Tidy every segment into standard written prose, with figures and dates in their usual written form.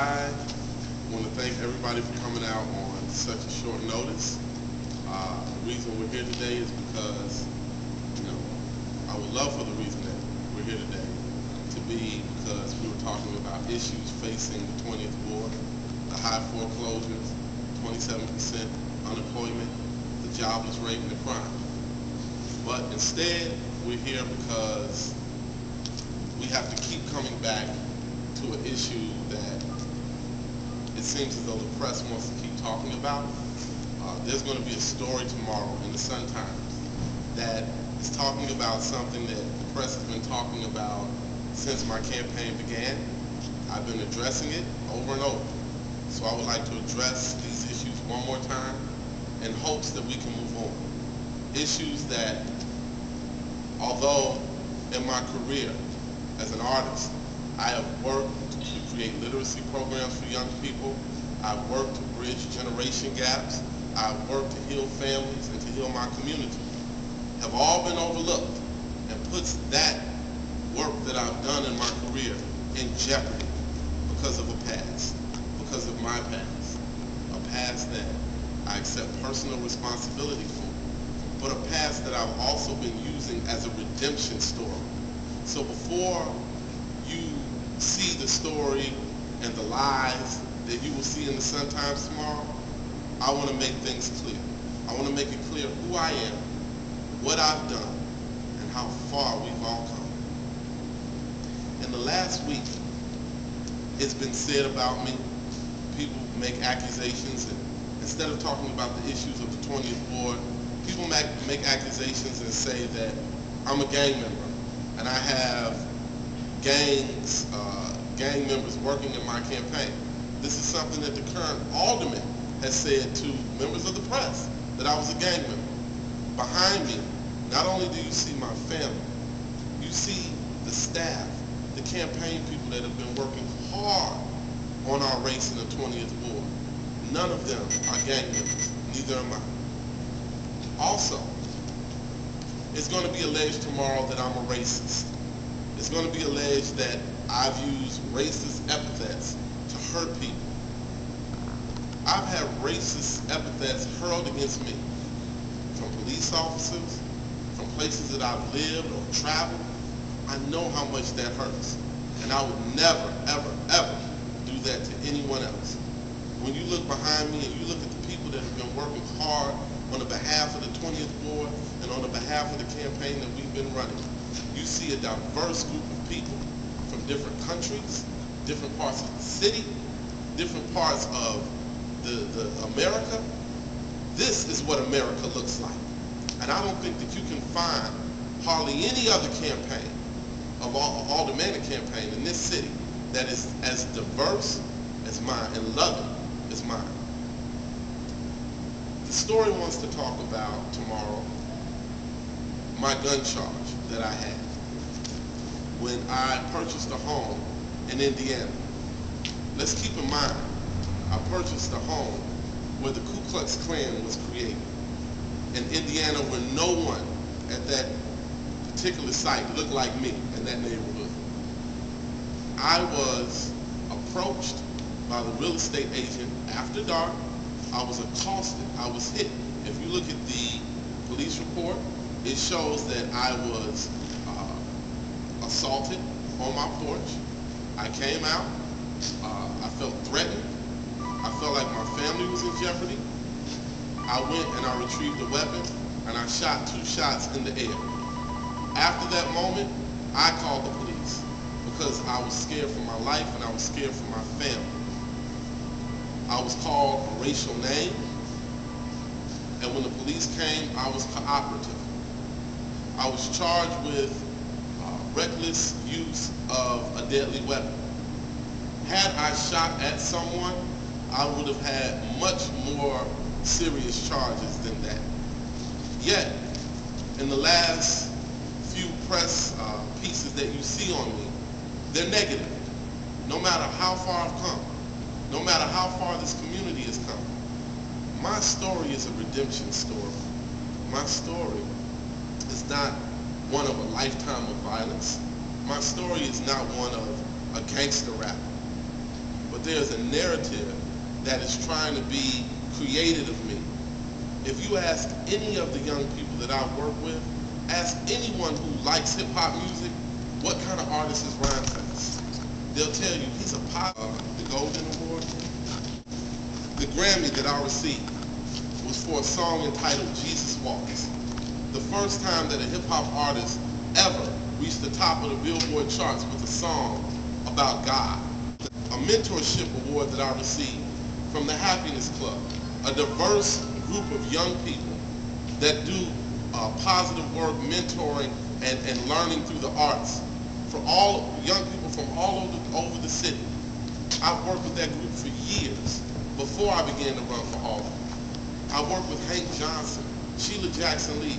I want to thank everybody for coming out on such a short notice. The reason we're here today is because, I would love for the reason that we're here today to be because we were talking about issues facing the 20th Ward, the high foreclosures, 27% unemployment, the jobless rate, and the crime. But instead, we're here because we have to keep coming back to an issue that it seems as though the press wants to keep talking about. There's going to be a story tomorrow in the Sun-Times that is talking about something that the press has been talking about since my campaign began. I've been addressing it over and over. So I would like to address these issues one more time in hopes that we can move on. Issues that, although in my career as an artist, I have worked to create literacy programs for young people. I've worked to bridge generation gaps. I've worked to heal families and to heal my community. Have all been overlooked and puts that work that I've done in my career in jeopardy because of a past, because of my past. A past that I accept personal responsibility for, but a past that I've also been using as a redemption story. So before you see the story and the lies that you will see in the Sun-Times tomorrow, I want to make things clear. I want to make it clear who I am, what I've done, and how far we've all come. In the last week, it's been said about me, people make accusations, and instead of talking about the issues of the 20th Ward, people make accusations and say that I'm a gang member, and I have gang members working in my campaign. This is something that the current Alderman has said to members of the press, that I was a gang member. Behind me, not only do you see my family, you see the staff, the campaign people that have been working hard on our race in the 20th Ward. None of them are gang members, neither am I. Also, it's going to be alleged tomorrow that I'm a racist. It's going to be alleged that I've used racist epithets to hurt people. I've had racist epithets hurled against me from police officers, from places that I've lived or traveled. I know how much that hurts, and I would never, ever, ever do that to anyone else. When you look behind me and you look at the people that have been working hard on the behalf of the 20th Ward and on the behalf of the campaign that we've been running, you see a diverse group of people from different countries, different parts of the city, different parts of the America. This is what America looks like. And I don't think that you can find hardly any other campaign, of aldermanic campaign in this city, that is as diverse as mine and loving as mine. The story wants to talk about tomorrow my gun charge that I had when I purchased a home in Indiana. Let's keep in mind, I purchased a home where the Ku Klux Klan was created, in Indiana, where no one at that particular site looked like me in that neighborhood. I was approached by the real estate agent after dark. I was accosted. I was hit. If you look at the police report, it shows that I was assaulted on my porch. I came out. I felt threatened. I felt like my family was in jeopardy. I went and I retrieved a weapon and I shot 2 shots in the air. After that moment, I called the police because I was scared for my life and I was scared for my family. I was called a racial name, and when the police came, I was cooperative. I was charged with reckless use of a deadly weapon. Had I shot at someone, I would have had much more serious charges than that. Yet, in the last few press pieces that you see on me, they're negative. No matter how far I've come, no matter how far this community has come, my story is a redemption story. My story is not one of a lifetime of violence. My story is not one of a gangster rapper. But but there's a narrative that is trying to be created of me. If you ask any of the young people that I've worked with, ask anyone who likes hip-hop music, what kind of artist is Rhymefest? They'll tell you he's a pop. The Golden Award, the Grammy that I received was for a song entitled Jesus Walks. The first time that a hip-hop artist ever reached the top of the Billboard charts with a song about God. A mentorship award that I received from the Happiness Club, a diverse group of young people that do positive work, mentoring, and learning through the arts for all young people from all over the city. I've worked with that group for years before I began to run for Alderman. I worked with Hank Johnson, Sheila Jackson Lee,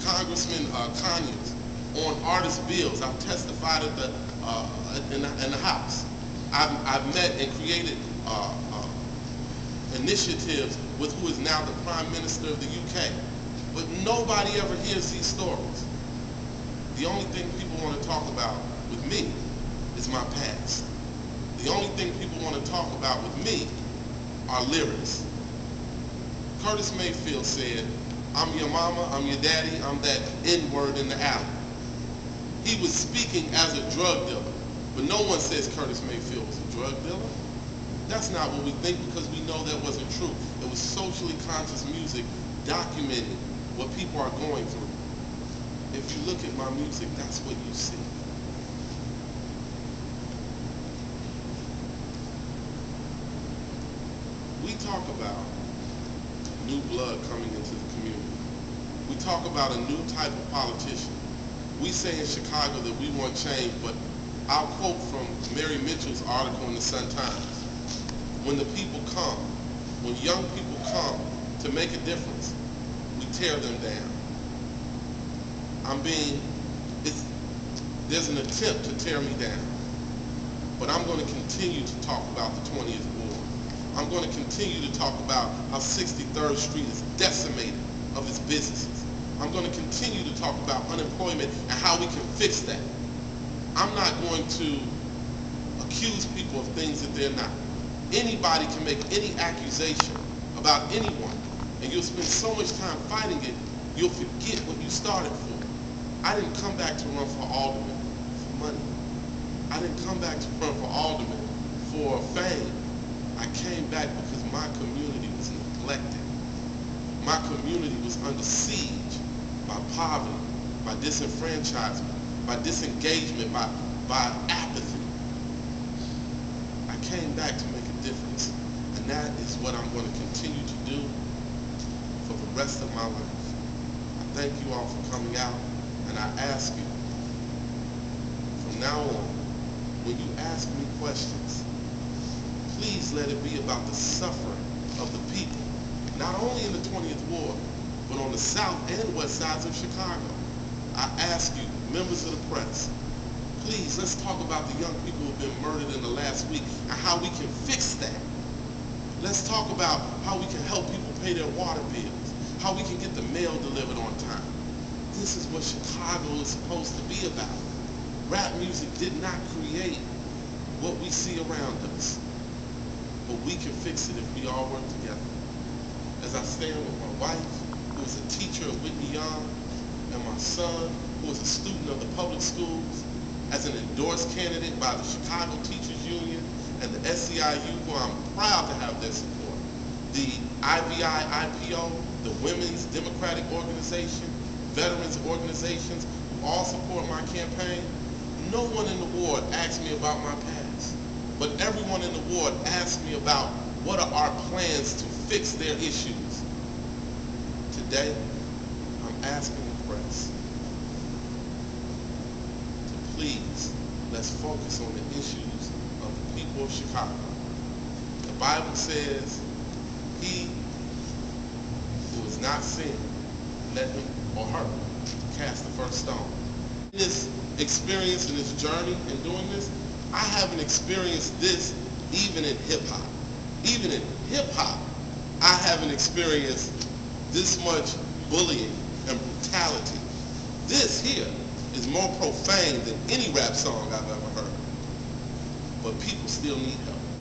Congressman Conyers on artist bills. I've testified at in the House. I've met and created initiatives with who is now the Prime Minister of the UK. But nobody ever hears these stories. The only thing people want to talk about with me is my past. The only thing people want to talk about with me are lyrics. Curtis Mayfield said, "I'm your mama, I'm your daddy, I'm that N-word in the alley." He was speaking as a drug dealer, but no one says Curtis Mayfield was a drug dealer. That's not what we think, because we know that wasn't true. It was socially conscious music documenting what people are going through. If you look at my music, that's what you see. We talk about new blood coming into the community. We talk about a new type of politician. We say in Chicago that we want change, but I'll quote from Mary Mitchell's article in the Sun-Times. When the people come, when young people come to make a difference, we tear them down. There's an attempt to tear me down, but I'm going to continue to talk about the 20th Ward. I'm going to continue to talk about how 63rd Street is decimated of its businesses. I'm going to continue to talk about unemployment and how we can fix that. I'm not going to accuse people of things that they're not. Anybody can make any accusation about anyone, and you'll spend so much time fighting it, you'll forget what you started for. I didn't come back to run for Alderman for money. I didn't come back to run for Alderman for fame. I came back because my community was neglected. My community was under siege by poverty, by disenfranchisement, by disengagement, by apathy. I came back to make a difference, and that is what I'm going to continue to do for the rest of my life. I thank you all for coming out, and I ask you, from now on, when you ask me questions, please let it be about the suffering of the people, not only in the 20th Ward, but on the south and west sides of Chicago. I ask you, members of the press, please, let's talk about the young people who have been murdered in the last week and how we can fix that. Let's talk about how we can help people pay their water bills, how we can get the mail delivered on time. This is what Chicago is supposed to be about. Rap music did not create what we see around us, but we can fix it if we all work together. As I stand with my wife, who is a teacher at Whitney Young, and my son, who is a student of the public schools, as an endorsed candidate by the Chicago Teachers Union and the SEIU, who I'm proud to have their support, the IVI-IPO, the Women's Democratic Organization, veterans organizations, who all support my campaign. No one in the ward asked me about my past, but everyone in the ward asked me about what are our plans to fix their issues. Today, I'm asking the press to please, let's focus on the issues of the people of Chicago. The Bible says, he who is not sinned, let him or her cast the first stone. In this experience, in this journey, in doing this, I haven't experienced this even in hip-hop. Even in hip-hop, I haven't experienced this much bullying and brutality. This here is more profane than any rap song I've ever heard. But people still need help.